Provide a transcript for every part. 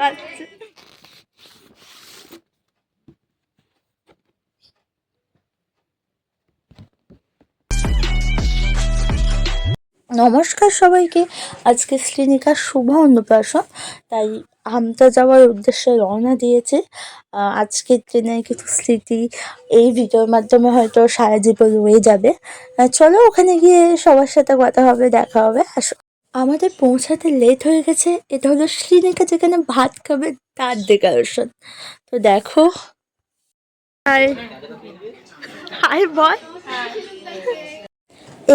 বাচ্চা। নমস্কার সবাইকে। আজকে শ্রীনিকার শুভ অন্নপ্রাশন, তাই আমতা যাওয়ার উদ্দেশ্যে রওনা দিয়েছে। আজকের ট্রেনের কিছু স্মৃতি এই ভিডিওর মাধ্যমে হয়তো সারা জীবন রয়ে যাবে। চলো ওখানে গিয়ে সবার সাথে কথা হবে, দেখা হবে। আসো, আমাদের পৌঁছাতে লেট হয়ে গেছে। এটা হলো শ্রীনিকা যেখানে ভাত খাবে তার ডেকোরেশন। তো দেখো, হাই হাই বল।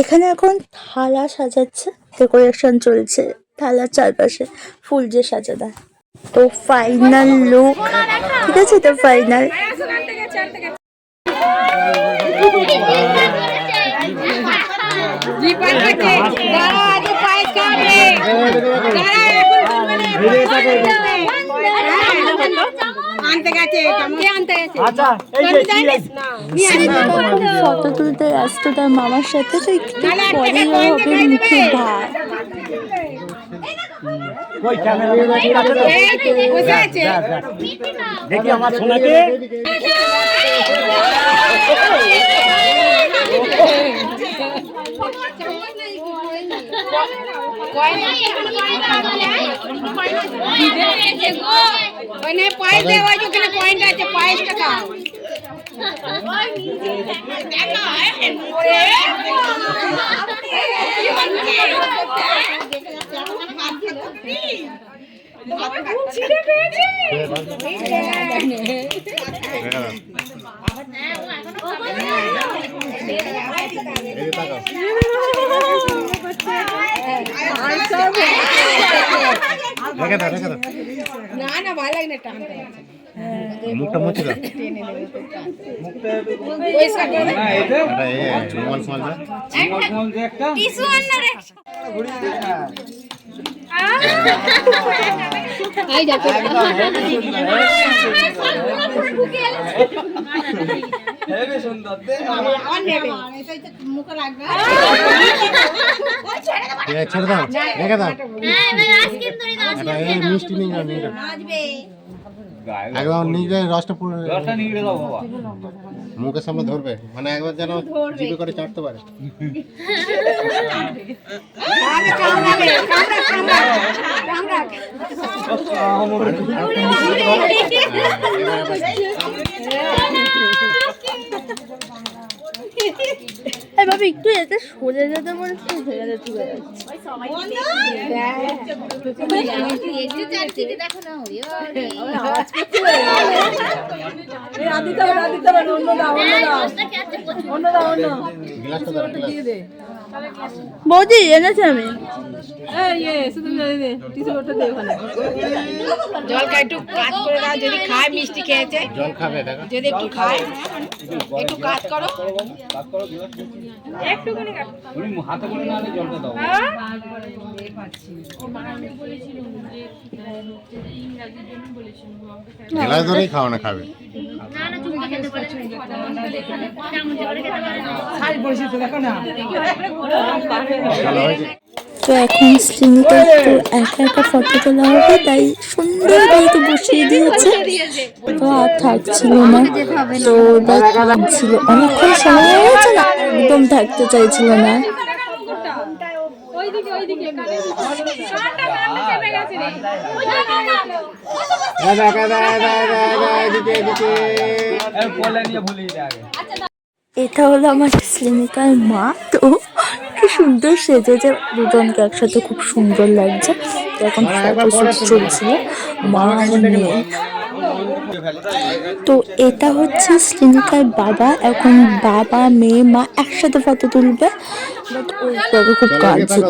এখানে এখন থালা সাজাচ্ছে, ডেকোরেশন চলছে থালার চারপাশে ফুল যে সাজানো। তো ফাইনাল লুক, ঠিক আছে? তো ফাইনাল ফটো তুলতে ব্যস্ত তার মামার সাথে। তো একটু পরে হবে মুখে ভাত। দেখি আমার সোনাকে পায়েস দেওয়া ওখানে পয়েন্ট আছে, পায়েসটা খাও। না না, ভালো লাগে না, টানতে মুখটা মুছে দাও। ছেড়ে দাও, রেখে দাও। মিষ্টি নিয়ে যাও, নিয়ে যাও। একবার নিজে রসটা পুরো মুখের সামনে ধরবে, মানে একবার যেন জিভে করে চাটতে পারে। বাবা একটু এতে সরে যেতে বলছে, বৌদি এনেছে আমি জল খাই, একটু কাজ করে দাও। যদি খায়, মিষ্টি খেয়েছে, জল খাবে দেখো, যদি একটু খায়, একটু কাজ করো। হাতে করে না হলে জলটা দাও। গেলাস ধরেই খাও না, খাবে। তো এখন শ্রীনিকা একটু একা একা ফটো তোলা হবে, তাই সুন্দর করে বসিয়ে দিয়েছে। তো আর থাকছিল না, তো এবার কাঁদছিল। অনেকক্ষণ সময় হয়েছে না, একদম থাকতে চাইছিল না। এটা হলো আমার শ্রীনিকার মা। তো কি সুন্দর সেজেছে, দুজনকে একসাথে খুব সুন্দর লাগছে। এখন ফটোশুট চলছিল মা আর মেয়ে। তো এটা হচ্ছে শ্রীনিকার বাবা। এখন বাবা মেয়ে মা একসাথে ফটো তুলবে, বাট ওই বাবা খুব কাঁদছিল।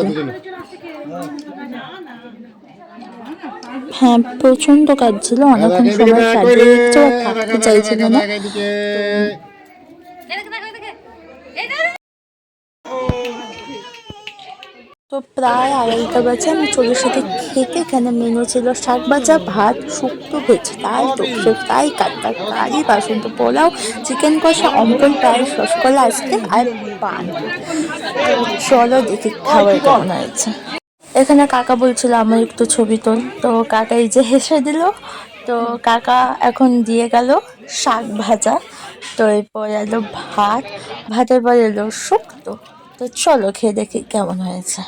হ্যাঁ, প্রচন্ড কাঁদছিল, অনেকক্ষণ সময় কাঁদিয়ে রেখেছে, আর থাকতে চাইছিল না। তো প্রায় 2:30 বাজে আমি চলে সাথে খেতে। এখানে মেনু ছিল শাক ভাজা, ভাত, শুক্তো ভেজে, তাই টপসে ফ্রাই, কাটটা কারি, বাসন্তী পোলাও, চিকেন কষা, অম্বল পায়েস, রসগোল্লা, আইসক্রিম আর পান। চলো দেখি খাবার কেমন হয়েছে। এখানে কাকা বলছিল আমার একটু ছবি তোল, তো কাকা এই যে হেসে দিল। তো কাকা এখন দিয়ে গেল শাক ভাজা, তো এরপর এলো ভাত, ভাতের পর এলো শুক্তো। তো চলো খেয়ে দেখি কেমন হয়েছে।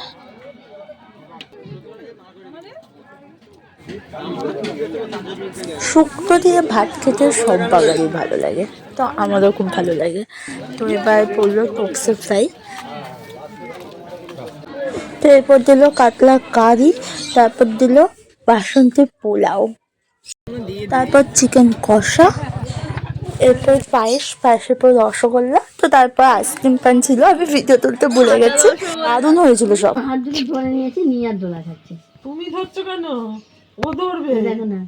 শুক্তো দিয়ে ভাত খেতে সব বাঙালি ভালো লাগে, তো আমারও খুব ভালো লাগে। তো এবার পড়লো টক্সে ফ্রাই, তো এরপর দিল কাতলা কারি, তারপর দিল বাসন্তী পোলাও, তারপর চিকেন কষা, এরপর পায়েস, পায়েসের পর রসগোল্লা, তো তারপর আইসক্রিম পান ছিল, আমি ভিডিও তুলতে ভুলে গেছি। দারুণ হয়েছিল সব। হাত দুটো ধরে নিয়েছি, নিয়ে আর দোলা খাচ্ছে। তুমি ধরছো কেন? ও ধরবে। দেখো না,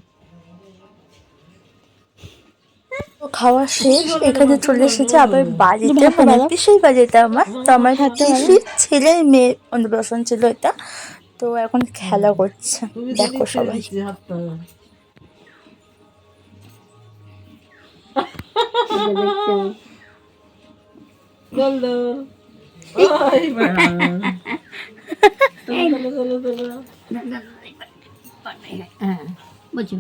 তো খাওয়া শেষ, এখানে চলে এসেছে আবার বাড়িতে, মানে পিসির বাড়িতে আমার। তো আমার পিসির ছেলের মেয়ে অন্নপ্রাশন ছিল এটা, তো এখন খেলা করছে, দেখো সবাই। হাতটা চল দাও। ওই বাবা। চলো চলো চলো চলো। হ্যাঁ বুঝছো।